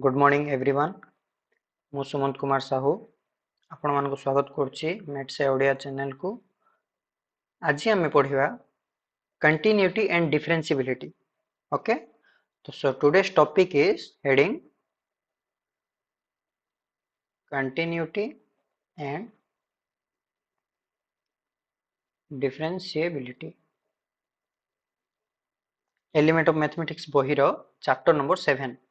Good morning everyone मु सुमंत कुमार साहू आपण मानक स्वागत करुच्ची मेट से ओडिया चैनल को। आज आम पढ़ा कंटिन्यूटी एंड डिफरेंशिएबिलिटी। ओके, तो so today's topic is heading continuity and differentiability, element of mathematics बहिर चैप्टर नंबर 7।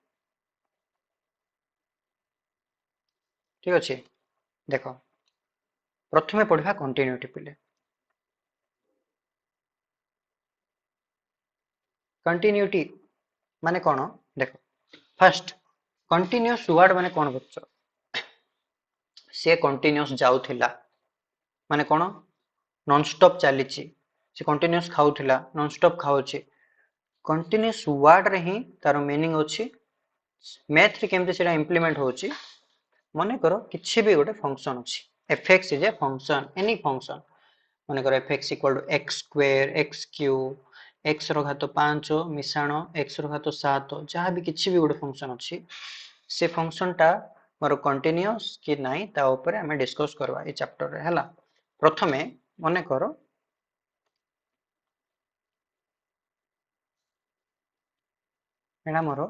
ठीक अच्छे, देख प्रथमे पढ़ा कंटिन्यूटी। पिले कंटिन्यूटी माने कौन देख, फर्स्ट कंटिन्यूअस वर्ड माने कौन बुझ, सी कंटिन्यूअस जाउथिला माने कौन, नॉनस्टॉप चली से कंटिन्यूअस खाऊला नॉनस्टॉप खाऊचे। कंटिन्यूअस वर्ड रे ही तार मीनिंग अच्छी मैथ रे केमते सेटा इंप्लीमेंट होची। मने करो किछि भी गोटे फंक्शन अछि, fx is a function, any function. मने करो fx equal to x square x cube x रो घात 5 मिसाण x रो घात 7 जहाँ भी किछि भी गोटे फंक्शन अछि, से फंक्शन टा मोर कंटिन्यूअस कि नाही ता ऊपर हमें डिस्कस करवा ए चैप्टर रे हला। प्रथमे मने करो एना मोर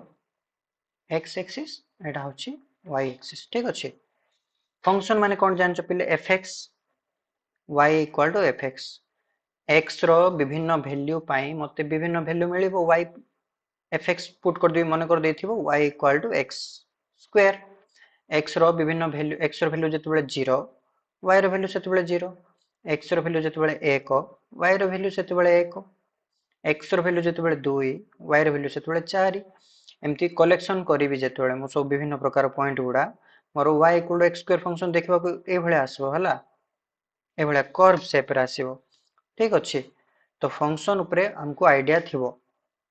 x एक्सिस एटा होची y एक्सिस। ठीक अछि, फंक्शन माने कोन जानछ पिले, fx y equal to fx। x रो विभिन्न वैल्यू पाई मते विभिन्न वैल्यू मिलिबो, y fx पुट कर दे मन कर देथिबो y equal to x square. x रो विभिन्न वैल्यू, x रो वैल्यू जते बेले 0 y रो वैल्यू सेते बेले 0, x रो वैल्यू जते बेले 1 y रो वैल्यू सेते बेले 1, x रो वैल्यू जते बेले 2 y रो वैल्यू सेते बेले 4। एमती कलेक्शन करिवि जेते बेले मो सब विभिन्न प्रकार पॉइंट गुडा मोर y equal to x square function देखबा को ए भले आसबो हला, ए भले कर्व शेप रे आसीबो। ठीक अछि, तो फंक्शन ऊपर हमको आइडिया थिबो,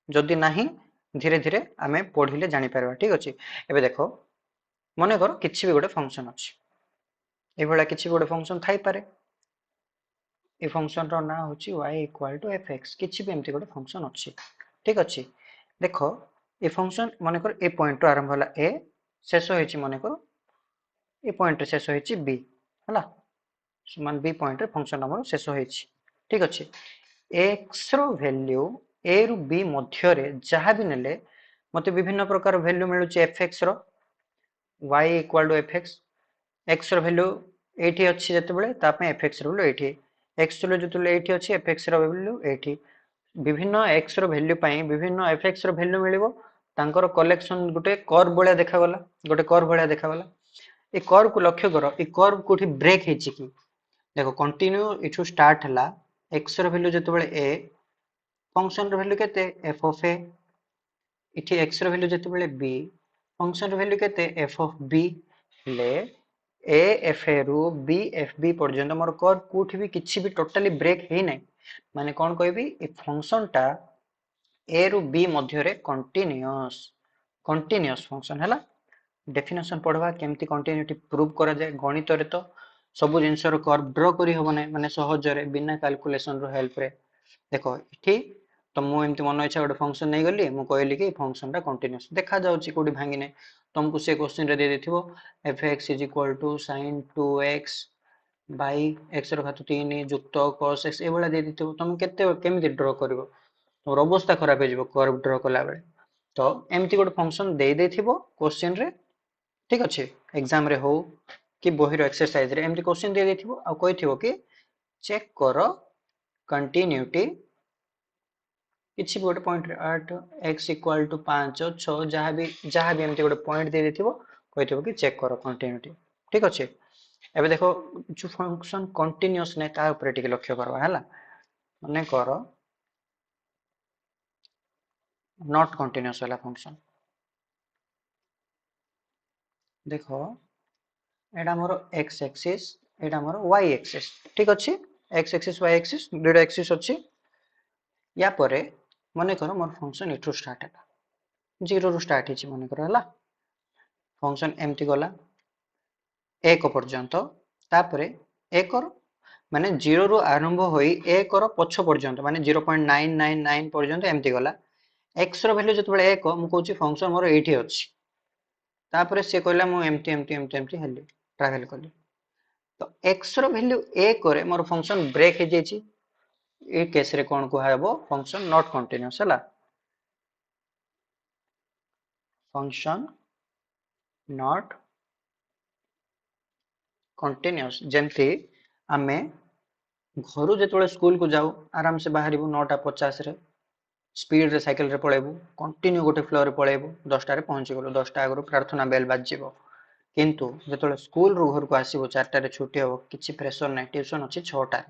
जदि नाही धीरे धीरे आमे पढिले जानि परबा। ठीक अछि, एबे देखो मने करो किछि भी गोटे फंक्शन अछि, ए भले किछि गोटे फंक्शन थाई पारे। ए फंक्शन रो ना होची y इक्वल टू fx, किछि भी एमती गोटे फंक्शन अछि। ठीक अछि, देखो ए फंक्शन मने कर ए पॉइंट रो आरंभ होला a, शेष होइछि मने करो ए पॉइंट रे शेष होइछि b हला, समान b पॉइंट रे फंक्शन हमर शेष होइछि। ठीक अछि, x रो वैल्यू a रु b मध्य रे जहा भी नेले मते विभिन्न प्रकार वैल्यू मिलुछि fx रो, y equal to fx। x रो वैल्यू एठी अछि जते बेले ता पे fx रो वैल्यू एठी, x रो जते बेले एठी अछि fx रो वैल्यू एठी। विभिन्न x रो वैल्यू पई विभिन्न fx रो वैल्यू मिलिबो, तांकर कलेक्शन गुटे कर्व भलिया देखा गला, गुटे कर्व भलिया देखा गला। ए कर्व को लक्ष्य करो, ए कर्व कोठी ब्रेक हेछि कि देखो, कंटिन्यू इठु स्टार्ट हला, x रो वैल्यू जते बेले a, फंक्शन रो वैल्यू केते f ऑफ a, इठी x रो वैल्यू जते बेले b, फंक्शन रो वैल्यू केते f ऑफ b। ले a f a रु b f b पर्यंत मोर कर्व कोठी भी किछि भी टोटली ब्रेक हे नै, माने कोन कहबी ए फंक्शन टा a रु b मध्य रे कंटिन्यूअस, कंटिन्यूअस फंक्शन हला। डेफिनेशन पढ़वा केमती कंटिन्यूटी प्रूव करा जाय, गणित रे तो सब जिंस रो कर्व ड्रा करी होबने, माने सहज रे बिना कैलकुलेशन रो हेल्प रे। देखो इठी तो मु एमती मन इच्छा गोटे फंक्शन नै गली, मु कहली कि फंक्शन टा कंटिन्यूअस देखा जाउची कोडी भांगी नै, तुमको से क्वेश्चन रे दे देथिबो fx is equal to sin 2x by x रो घात 3 जुक्त cos x ए वाला दे देथिबो, तुम केते केमती ड्रा करबो, तोर अवस्था खराब हे जिवो कर्व ड्रा कला बेले। तो एमती गोटे फंक्शन दे देथिबो क्वेश्चन रे, ठीक अछि, एग्जाम रे हो कि बहिर एक्सरसाइज रे एमती क्वेश्चन दे देथिबो आ कहिथिबो कि चेक करो कंटिन्यूटी किछि गोटे पॉइंट रे 8 x इक्वल टू 5 6 जहां भी एमती गोटे पॉइंट दे देथिबो, कहिथिबो कि चेक करो कंटिन्यूटी। ठीक अछि, एबे देखो जो फंक्शन कंटिन्यूअस नै ता ऊपर टिके लक्ष्य करबा हला। माने करो नॉट कंटिन्यूअस वाला फंक्शन, देखो एटा मोर x एक्सिस एटा मोर y एक्सिस। ठीक अछि, x एक्सिस y एक्सिस दुटा एक्सिस अछि। या परे माने करो मोर फंक्शन इठु स्टार्ट हैला, 0 रु स्टार्ट हिची माने करो हला, फंक्शन एमती गला 1 पर्यंत, तापरे 1 माने 0 रु आरंभ होई 1 रो पछ पर्यंत माने 0.999 पर्यंत एमती गला। x रो वैल्यू जते बेले 1 मु कहूची फंक्शन मोर एठी अछि, तापर से कहला मु एमती एमती एमती एमती हेली ट्रैवल कली तो x रो वैल्यू a करे मोर फंक्शन ब्रेक हे जेची ए केस रे कोन को हबो फंक्शन नॉट कंटीन्यूअस हला फंक्शन नॉट कंटीन्यूअस जेमती आमे घरु जेतोले स्कूल को जाऊ आराम से बाहरिबु 9:50 रे स्पीड रे साइकिल रे पळेबू कंटिन्यू गोटे फ्लोर रे पळेबू 10टा रे पहुंची गलो 10टा आगु प्रार्थना बेल बाजिबो किंतु जेतोले स्कूल रो घर को आसीबो 4टा रे छुट्टी हो किछि प्रेशर नै ट्यूशन अछि 6टा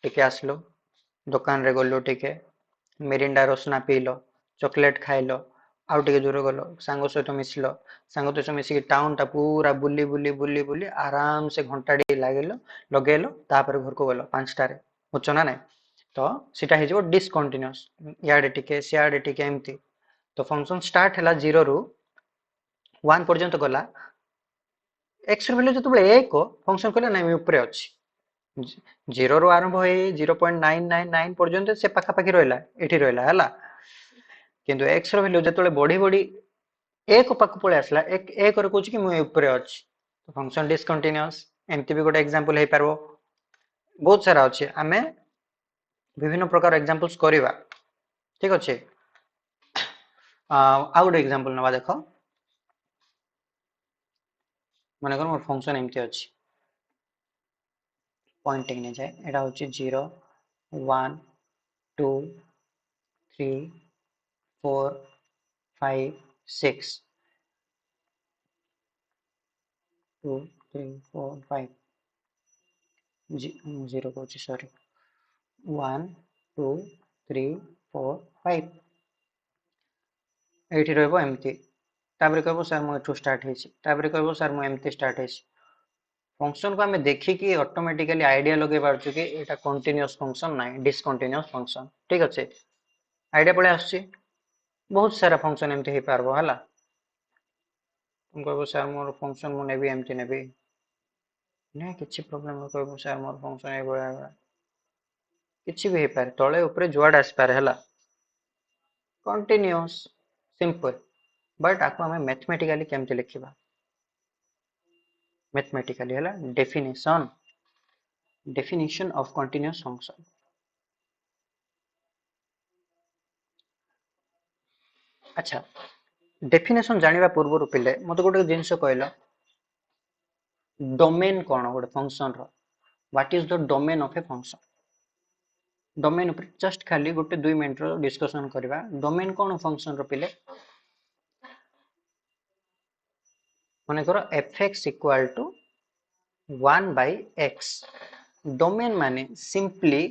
टिके आसलो दुकान रे गलो टिके मेरिंडा रोसना पीलो चॉकलेट खाइलो आउ टिके दूर गलो सांगो सहित मिसलो सांगो तो मिसिक टाउन टा पूरा बुली बुली बुली बुली आराम से घंटा डी लागेलो लगेलो तापर घर को गलो 5टा रे बुझछना नै तो सीटा हे जो डिसकंटीन्यूअस याडे टिके सियाडे टिके एमती तो फंक्शन स्टार्ट हैला 0 रु 1 पर्यंत गला x ର वैल्यू जतबे 1 फंक्शन कहला नै ऊपर अछि 0 ରୁ आरंभ होई 0.999 पर्यंत से पाखा पाखी रहला एठी रहला हला किंतु x ର वैल्यू जतबे बढ़ी बढ़ी 1 पाख पळे आसला 1 रे कहूची कि मु ऊपर अछि तो फंक्शन डिसकंटीन्यूअस एमती भी गोटे एग्जांपल हे पारबो बहुत सारा अछि आमे विभिन्न प्रकार एग्जांपल्स करिवा ठीक अछि आ गोटे एग्जांपल नवा देखो माने कर मोर फंक्शन एमती अछि पॉइंटिंग ने जाए एटा होची 0 1 2 3 4 5 6 2 3 4 5 0 कहूची सॉरी 1 2 3 4 5 एठी रहबो एमती ताबरे कहबो सर मो एठू स्टार्ट हेछि ताबरे कहबो सर मो एमती स्टार्ट हेछि फंक्शन को हमें देखि कि ऑटोमेटिकली आइडिया लगे पारछु कि एटा कंटीन्यूअस फंक्शन नाही डिसकंटीन्यूअस फंक्शन ठीक अछि आइडिया पळे आछी बहुत सारा फंक्शन एमती हे पारबो हला तुम कहबो सर मोर फंक्शन मु नेबी एमती नेबी नै किछि प्रॉब्लम न कहबो सर मोर फंक्शन ए बळा किछि भी हे पारे तळे ऊपर जुआड आस पारे हला कंटीन्यूअस सिंपल बट आको हमें मैथमेटिकली केमते लिखिबा मैथमेटिकली हला डेफिनेशन ऑफ कंटीन्यूअस फंक्शन अच्छा डेफिनेशन जानिबा पूर्व पिले मते गोटे जिंस कहला डोमेन कोन गोटे फंक्शन रो what is the domain of a function domain ऊपर जस्ट खाली गोटे 2 मिनिट रो डिस्कशन करबा डोमेन कोन फंक्शन रो पिले माने करो fx equal to 1 by x domain माने सिंपली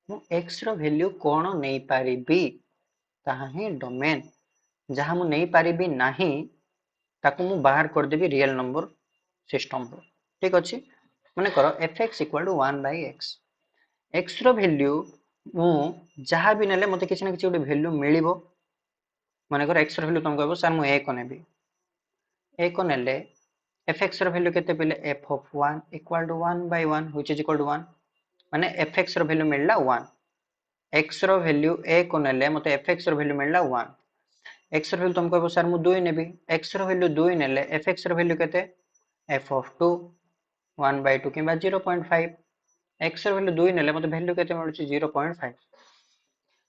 मु x रो वैल्यू कोन नै पारिबी ताहा ही डोमेन जहा मु नै पारिबी नाही ताकू मु बाहर कर देबी रियल नंबर सिस्टम रो ठीक अछि माने करो fx equal to 1 by x x रो वैल्यू मु जहा भी नेले मते किछि ना किछि गोटे वैल्यू मिलिबो माने करो x रो वैल्यू तुम कहबो सर मु 1 नेबी 1 नेले fx रो वैल्यू केते पेले f of 1 equal to 1 by 1 which is equal to 1 माने fx रो वैल्यू मिलला 1 x रो वैल्यू 1 नेले मते fx रो वैल्यू मिलला 1 x रो वैल्यू तुम कहबो सर मु 2 नेबी x रो वैल्यू 2 नेले fx रो वैल्यू केते f of 2 1 by 2 किबा 0.5 x रो वैल्यू 2 नेले मते वैल्यू केते मिलुची 0.5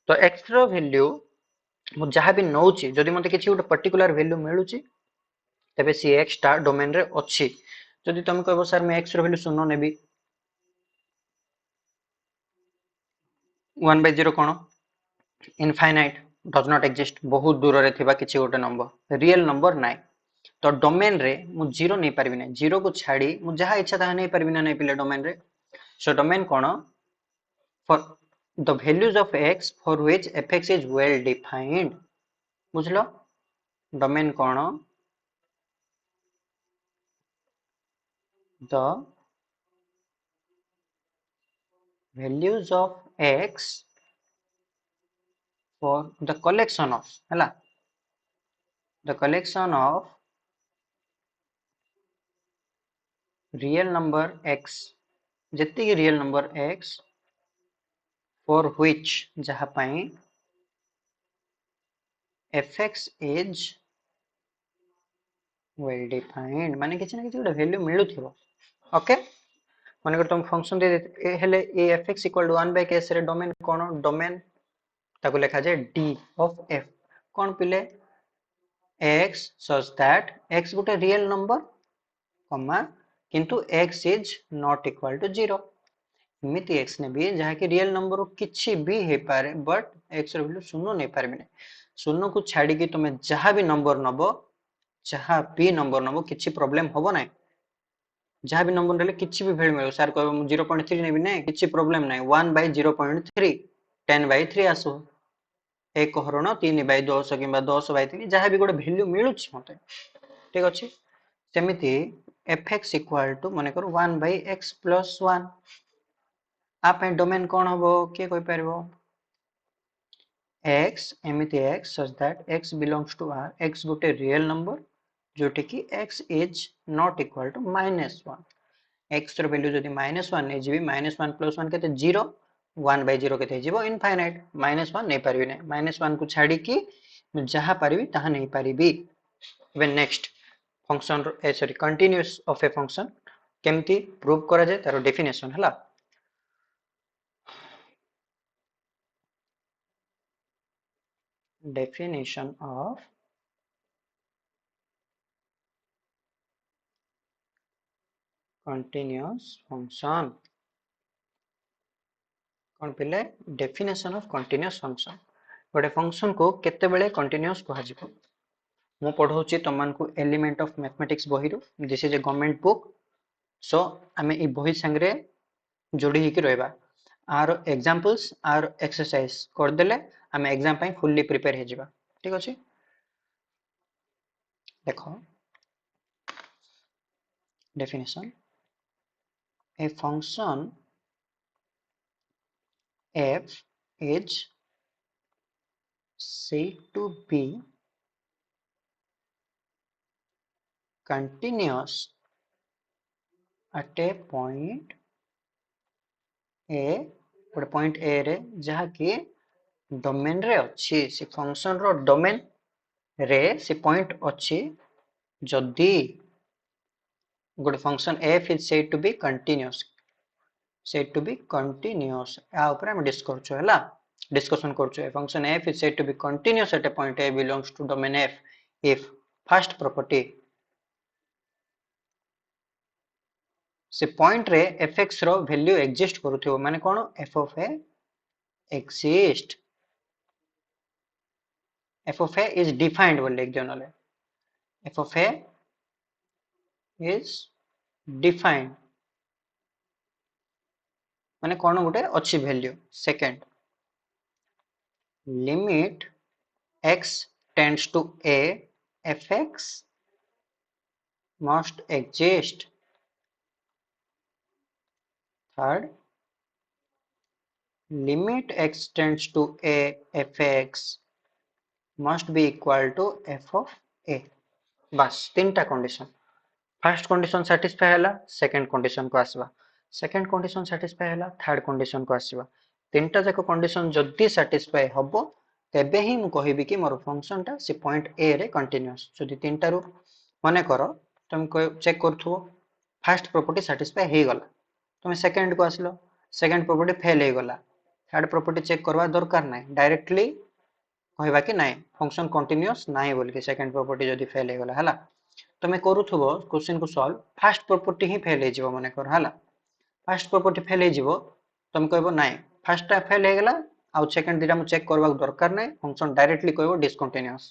तो x रो वैल्यू मु जहा भी नउची जदि मते किछि गोटे पर्टिकुलर वैल्यू मिलुची तबे सी x टा डोमेन रे अछि जदि तुम कहबो सर मैं x रो वैल्यू 0 नेबी 1 by 0 कोन इनफाइनाइट डज नॉट एग्जिस्ट बहुत दूर रे थिबा किछि गोटे नंबर रियल नंबर नाइ तो डोमेन रे मु 0 नै परबी नै 0 को छाडी मु जहा इच्छा ताहा नै परबी नै पिले डोमेन रे so domain cone for the values of x for which fx is well defined बुझलो domain cone the values of x for the collection of hela the collection of real number x जति की real number x for which जहा पई fx is well defined माने किसी ना किसी गोटे वैल्यू मिलुथिबो ओके माने तुम फंक्शन दे हेले ए fx equal to 1 by case रे डोमेन कोन डोमेन ताको लिखा जाए d ऑफ f कोन पिले x such that x गोटे रियल नंबर कमा किंतु x is not equal to 0 एमिति x ने भी जहा कि रियल नंबर किछि भी हे पारे बट x रो वैल्यू शून्य नै पारबे शून्य को छाड़ी कि तुम जहा भी नंबर नबो जहा भी नंबर नबो किछि प्रॉब्लम होबो नै जहा भी नंबर नेले किछि भी वैल्यू मिलो सर कहबो 0.3 नेबी नै किछि प्रॉब्लम नै 1 बाय 0.3 10 बाय 3 आसो 1 हरण 3 बाय 10 किबा 10 बाय 3 जहा भी गोटे वैल्यू मिलुछि मते ठीक अछि सेमिति fx इक्वल टू माने करू 1 बाय x प्लस 1 आप डोमेन कौन हम किए कोई पारिबो x एमिति x such that x belongs to r x गोटे रियल नंबर जोटे कि x is not equal to -1 x रो वैल्यू जदि -1 नै जिवि -1 प्लस 1 केते 0 1 बाय 0 केते जिवो इनफाइनाइट -1 नै पारिबि नै -1 को छाडी कि जहा पारिबि ताहा नै पारिबि even next function sorry continuous of a function केमती प्रूव करा जाय तारो डेफिनेशन हला definition of continuous function कौन पिले डेफिनेशन ऑफ कंटीन्यूअस फंक्शन गोटे फंक्शन को केते बेले कंटीन्यूअस कहा जिवो मु पढौची तमन को एलिमेंट ऑफ मैथमेटिक्स बही रो this is a government book so आमे ई बही संगरे जोड़ी हिकी रहबा आर एग्जांपल्स आर एक्सरसाइज कर देले आमे एग्जाम पई फुल्ली प्रिपेयर हे जिबा ठीक अछि देखो definition a function f is said to be continuous at a point a गोटे पॉइंट ए रे जहा कि डोमेन रे अछि से फंक्शन रो डोमेन रे से पॉइंट अछि जदी गोटे function f is said to be continuous आ ऊपर हम डिस्कशन करछु ए function f is said to be continuous at a point a belongs to domain f if first property से पॉइंट रे fx रो वैल्यू एग्जिस्ट करूथिबो माने कोन f of a exist f of a is defined बोल लिख दियो नले f of a is defined माने कोन गुटे अछि value second limit x tends to a fx must exist third limit x tends to a fx must be equal to f of a बस तीनटा condition first condition satisfy हैला second condition को आसवा second condition satisfy हैला third condition को आसवा तीनटा जाक condition जदी satisfy हबो तेबे ही मु कहिबि कि मोर फंक्शन टा से पॉइंट ए रे कंटीन्यूअस जदी तीनटा रो माने करो तुम चेक करथुओ फर्स्ट प्रॉपर्टी सैटिस्फाई हे गला तुम सेकंड को आसलो सेकंड प्रॉपर्टी फेल हे गला थर्ड प्रॉपर्टी चेक करवा दरकार नै डायरेक्टली कहबा कि नै फंक्शन कंटीन्यूअस नै बोल के सेकंड प्रॉपर्टी जदी फेल हे गला हला तुम करूथुबो क्वेश्चन को सॉल्व फर्स्ट प्रॉपर्टी ही फेल हे जिवो माने कर हला फर्स्ट प्रॉपर्टी फेल हे जिवो तुम कहबो नै फर्स्ट टा फेल हे गला आ सेकंड दिटा मु चेक करबा दरकार नै फंक्शन डायरेक्टली कहबो डिसकंटीन्यूअस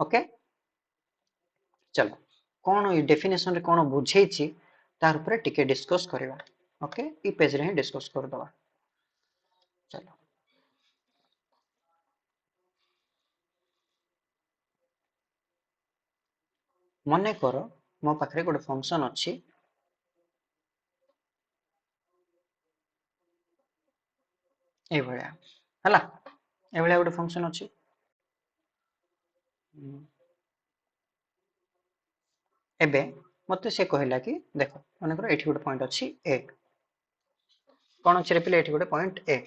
ओके चलो कोन ई डेफिनेशन रे कोन बुझेछि तार ऊपर टिके डिस्कस करबा ओके ई पेज रे ही डिस्कस कर दबा चलो मने करो मो पाखरे गोटे फंक्शन अछि ए भलिया हला ए भलिया गोटे फंक्शन अछि एबे मते से कहला कि देखो माने करो एठी गोटे पॉइंट अछि ए कोन अछि रे पिले एठी गोटे पॉइंट ए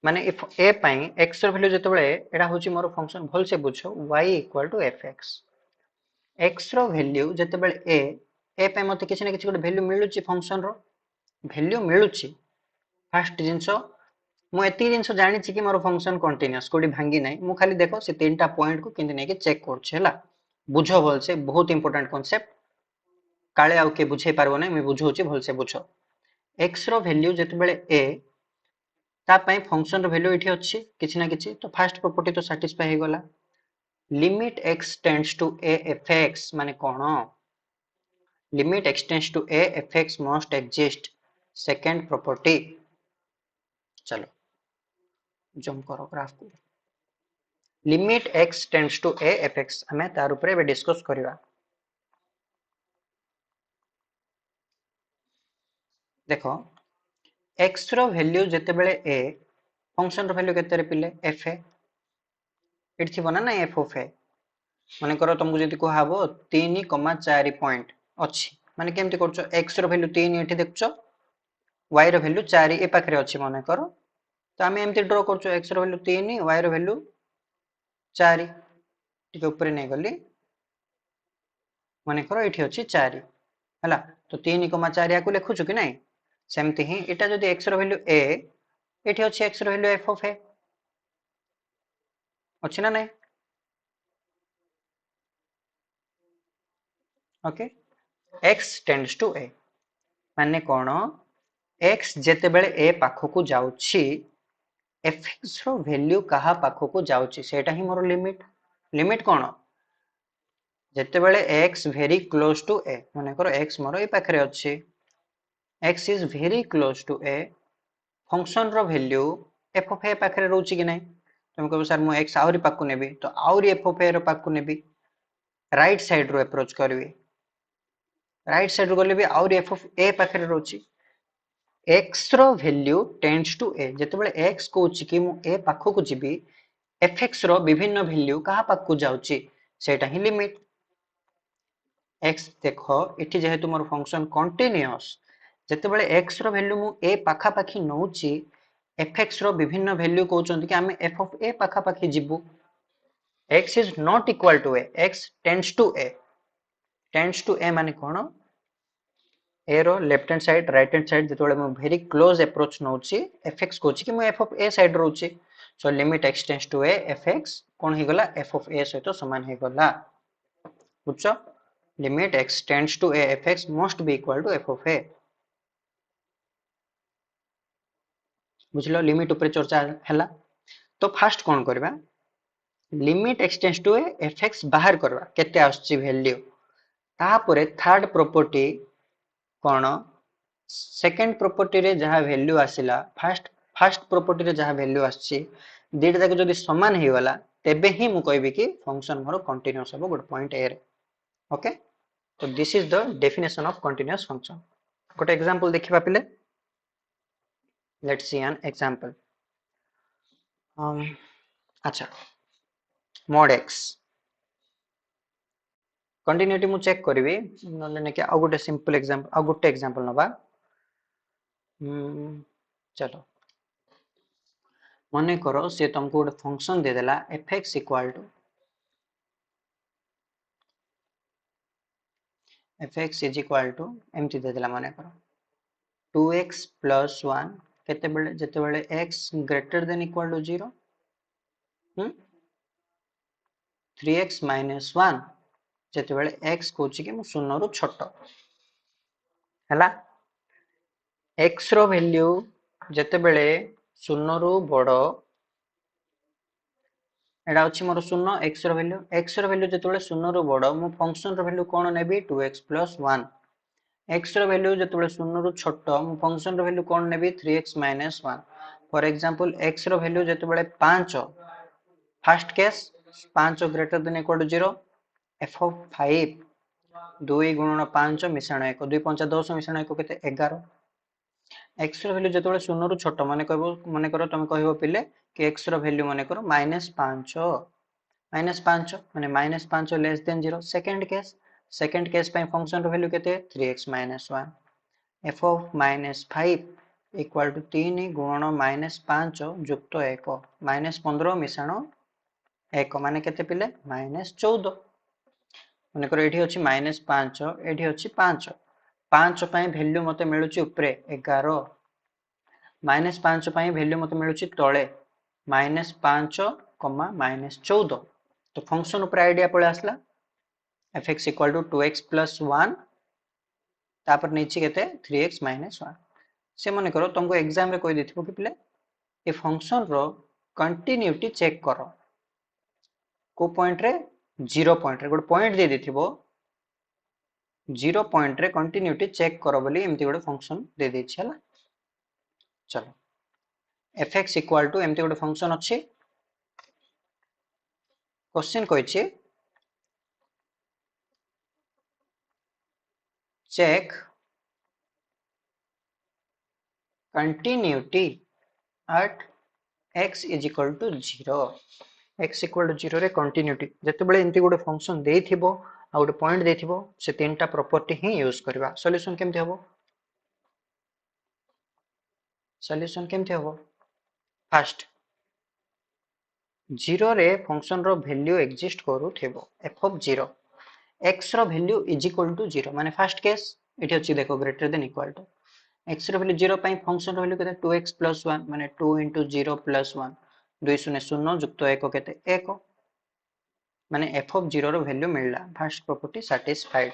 माने इफ a पई x र वैल्यू जते बेले एडा होची मोर फंक्शन भल से बुझो y equal to fx x रो वैल्यू जते बेले a पे मते किछि ना किछि गोटे वैल्यू मिलुची फंक्शन रो वैल्यू मिलुची फर्स्ट जिंस मु एति जिंस जानि छि कि मोर फंक्शन कंटीन्यूअस कोडी भांगी नै मु खाली देखो से तीनटा पॉइंट को किंति नै कि चेक करछ हला बुझो बोल से बहुत इंपोर्टेंट कांसेप्ट काले आउ के बुझे पारबो नै मैं बुझौछि भल से बुझो x रो वैल्यू जते बेले a ता पई फंक्शन रो वैल्यू एठी अछि किछि ना किछि तो फर्स्ट प्रॉपर्टी तो सैटिस्फाई हे गला limit x tends to a fx माने कोन limit x tends to a fx must exist second property चलो जम करो ग्राफ को limit x tends to a fx हमें तार ऊपर बे डिस्कस करबा देखो x रो वैल्यू जते बेले a फंक्शन रो वैल्यू केते रे पिले f a इट थिबो ना f of a माने करो तुमको जदी को हाबो 3,4 पॉइंट अछि माने केमति करछो x रो वैल्यू 3 एठी देखछो y रो वैल्यू 4 ए पाखरे अछि माने करो तो आम एमती ड्र कर एक्स रैल्यू 3 y रैल्यू 4 टी ऊपर नहीं गली मन कर ये अच्छी 4 है तो 3,4 या लिखुचु कि नहीं सेमती ही इटा जदि एक्स रैल्यू a ये अच्छे x value f of a अच्छी ना नहीं okay x tends to a माने कौन x जेते बेले a पाखकु जाउछि fx रो वैल्यू कहा पाखकु जाउछि सेटा ही मोर लिमिट लिमिट कौन जेते बेले x very close to a माने करो x मोर ए पाखरे अछि x is very close to a function रो वैल्यू f of a पाखरे रहउछि कि नै तुम कहबो सर मु x आउरी पाखकु नेबी तो आउरी f of a रो पाखकु नेबी राइट साइड रो अप्रोच करबी राइट साइड रो गले भी आउरी f of a पाखरे रहउछि x रो वैल्यू टेंड्स टू a जेते बेले x कहउछि कि मु a पाखकु जिबी fx रो विभिन्न वैल्यू कहा पाखकु जाउछि सेटा ही लिमिट x देखो इठी जेहेतु मोर फंक्शन कंटीन्यूअस जेते बेले x रो वैल्यू मु a पाखा पाखी नउची fx रो विभिन्न वैल्यू कहउचंती कि आमे f of a पाखा पाखी जिबु x is not equal to a x tends to a माने कोन a रो left hand side right hand side जेते बेले मु वेरी क्लोज अप्रोच नउची fx कहउची कि मु f of a साइड रहउची so limit x tends to a fx कोन हे गला f of a सहित समान हे गला बुझछो limit x tends to a fx must be equal to f of a बुझलो लिमिट ऊपर चर्चा हैला तो फास्ट कोन करबा limit x tends to a fx बाहर करबा केते आछी वैल्यू तापरे थर्ड प्रॉपर्टी कोन सेकंड प्रॉपर्टी रे जहा वैल्यू आसिला फर्स्ट प्रॉपर्टी रे जहा वैल्यू आछी डेटा जाक जदी समान हे गला तेबे ही मु कहबी कि फंक्शन मोर कंटीन्यूअस हो गुड पॉइंट ए रे ओके तो this is the definition of continuous function गोटे एग्जांपल देखिबा पिले लेट्स सी एन एग्जांपल अच्छा mod x कंटिन्यूटी मु चेक करबी नले ने के आ गोटे सिंपल एग्जांपल आ गोटे एग्जांपल नबा चलो मने करो से तुमको गोटे फंक्शन दे देला fx equal to fx is equal to एमटी दे देला मने करो 2x plus 1 केते बेले जते बेले x greater than equal to 0 3x minus 1 जते बेले x कोछि कि मु शून्य रु छोट हला x रो वैल्यू जते बेले शून्य रु बड़ एडा अछि मोर शून्य x रो वैल्यू जते बेले शून्य रु बड़ मु फंक्शन रो वैल्यू कोन नेबी 2x plus 1 x रो वैल्यू जते बेले शून्य रु छोट मु फंक्शन रो वैल्यू कोन नेबी 3x minus 1 for example x रो वैल्यू जते बेले 5 first case 5 greater than equal to 0 f of 5 2 गुणन 5 मिश्रण 1 2 5 10 मिश्रण 1 केते 11 x रो वैल्यू जते बेले शून्य रु छोट माने करो तुम कहबो पिले कि x रो वैल्यू माने करो -5 माने -5 लेस देन 0 सेकंड केस पे फंक्शन रो वैल्यू केते 3x minus 1 f of -5 equal to 3 गुणन -5 जुक्त 1 -15 मिश्रण 1 माने केते पिले -14 मनकर ये अच्छी -5 ये अच्छी 5 5 भैल्यू मत मिलूँ उपरे 11 -5 भैल्यू मत मिलूँ तले -5 -14 तो फंक्शन ऊपर आइडिया पड़े आसला fx equal to 2x plus 1 तापर नीचे केते 3x माइनस 1 से मन करो तुमको एग्जाम रे कोई देथिबो कि पिले ए फंक्शन रो कंटिन्यूटी चेक करो को पॉइंट रे 0 पॉइंट रे गोटे पॉइंट दे देथिबो 0 पॉइंट रे कंटिन्यूटी चेक करो बोली एमती गोटे फंक्शन दे देछि हला चलो fx इक्वल टू एमती गोटे फंक्शन अछि क्वेश्चन कहिछि check continuity at x is equal to 0 x equal to 0 रे कंटिन्यूटी जते बेले एंती गोटे फंक्शन देथिबो आ गोटे पॉइंट देथिबो से तीनटा प्रॉपर्टी ही यूज करबा सॉल्यूशन केमते हबो सॉल्यूशन केमते हबो फर्स्ट 0 रे फंक्शन रो वैल्यू एग्जिस्ट करूथिबो f of 0 x रो वैल्यू इज इक्वल टू 0 माने फर्स्ट केस एठी अछि देखो greater than equal to x रो वैल्यू 0 पई फंक्शन रो वैल्यू केते 2x प्लस 1 माने 2 into 0 प्लस 1 2 शून्य शून्य जुक्त 1 केते 1 माने f of 0 रो वैल्यू मिलला first property satisfied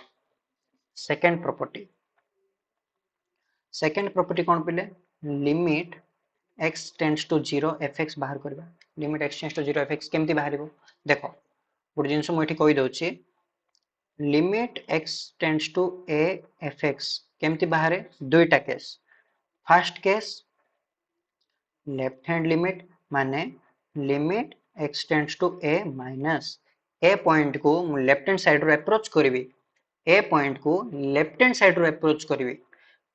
second property कोन पिले limit x tends to 0 fx बाहर करबा limit x tends to 0 fx केमती बाहरिबो देखो गोटे जिंस मु एठी कहि दउची limit x tends to a fx केमती बाहरे दुईटा case first case left hand limit माने limit x tends to a minus a point को मु लेफ्ट हैंड साइड रो अप्रोच करबी a पॉइंट को लेफ्ट हैंड साइड रो अप्रोच करबी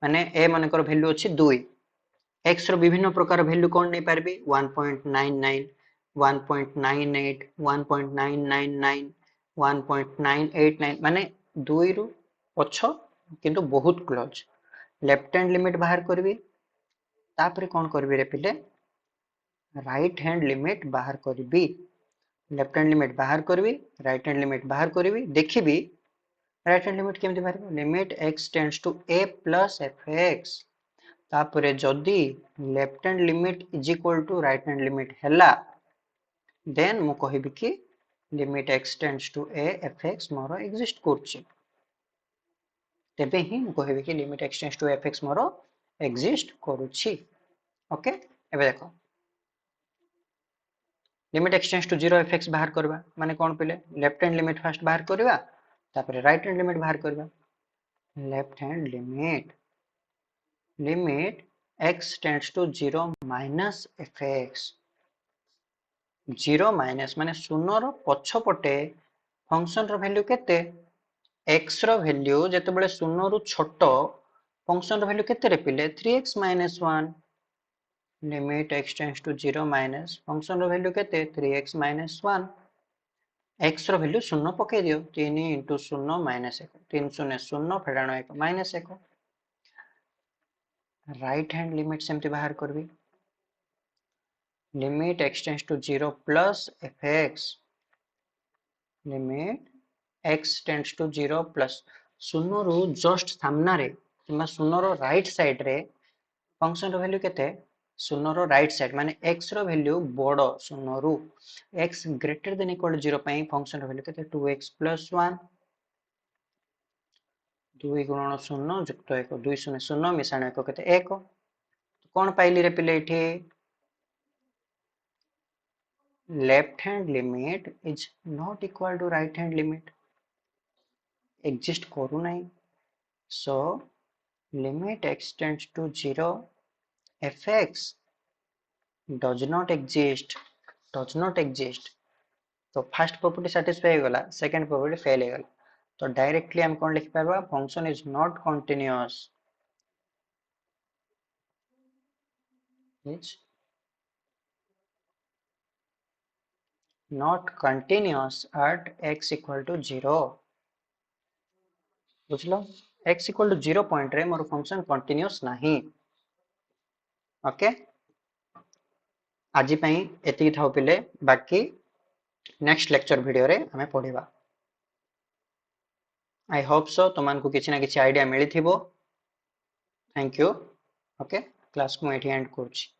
माने a मानकर वैल्यू अछि 2 x रो विभिन्न प्रकार वैल्यू कोन नै पारबी 1.99 1.98 1.999 1.989 माने 2 रु पछ किंतु बहुत क्लोज लेफ्ट हैंड लिमिट बाहर करबी तापरे कोन करबी रे पिले राइट हैंड लिमिट बाहर करबी लेफ्ट हैंड लिमिट बाहर करबी राइट हैंड लिमिट बाहर करबी देखिबी राइट हैंड लिमिट केमति बाहर limit x tends to a plus fx तापरे जदी left hand limit is equal to right hand limit हैला देन मु कहिबी कि limit x tends to a fx मोर एग्जिस्ट करछि तेबे ही मु कहिबी कि limit x tends to fx मोर एग्जिस्ट करूछि ओके एबे देखो limit x tends to 0 fx बाहर करबा माने कोन पले लेफ्ट हैंड लिमिट फर्स्ट बाहर करबा तापरे राइट हैंड लिमिट बाहर करबा left hand limit x tends to 0 minus fx 0 minus माने शून्य रो पछपटे फंक्शन रो वैल्यू केते x रो वैल्यू जते बेले शून्य रो छोटो फंक्शन रो वैल्यू केते रे पिले 3x minus 1 limit x tends to 0 minus function रो वैल्यू केते 3x minus 1 x रो वैल्यू शून्य पके दियो 3 into 0 minus 1 3 शून्य शून्य फेडाणो 1 minus 1 राइट हैंड लिमिट सेमती बाहर करबी limit x tends to 0 plus fx limit x tends to 0 plus शून्य रो जस्ट सामना रे किबा शून्य रो राइट साइड रे फंक्शन रो वैल्यू केते शून्य रो राइट साइड माने x रो वैल्यू बडो शून्य रो x ग्रेटर देन इक्वल 0 पई फंक्शन रो वैल्यू केते 2x plus 1 2 गुणन 0 जुक्त 1 2 शून्य शून्य मिसाण 1 केते 1 कोन पाइली रे पिले इठी left hand limit is not equal to right hand limit exist करू नहीं so limit x tends to 0 fx does not exist तो फर्स्ट प्रॉपर्टी सैटिस्फाई गला सेकंड प्रॉपर्टी फेल हो गला तो डायरेक्टली हम कौन लिख पाबा function is not continuous is not continuous at x equal to 0 बुझलो x equal to 0 पॉइंट रे मोर फंक्शन कंटीन्यूअस नहीं ओके आज पई एति थाउ पिले बाकी नेक्स्ट लेक्चर वीडियो रे हमें पढ़िबा आई होप सो तुमको किसी ना किसी आइडिया मिली थैंक यू ओके क्लास को एंड करुच्ची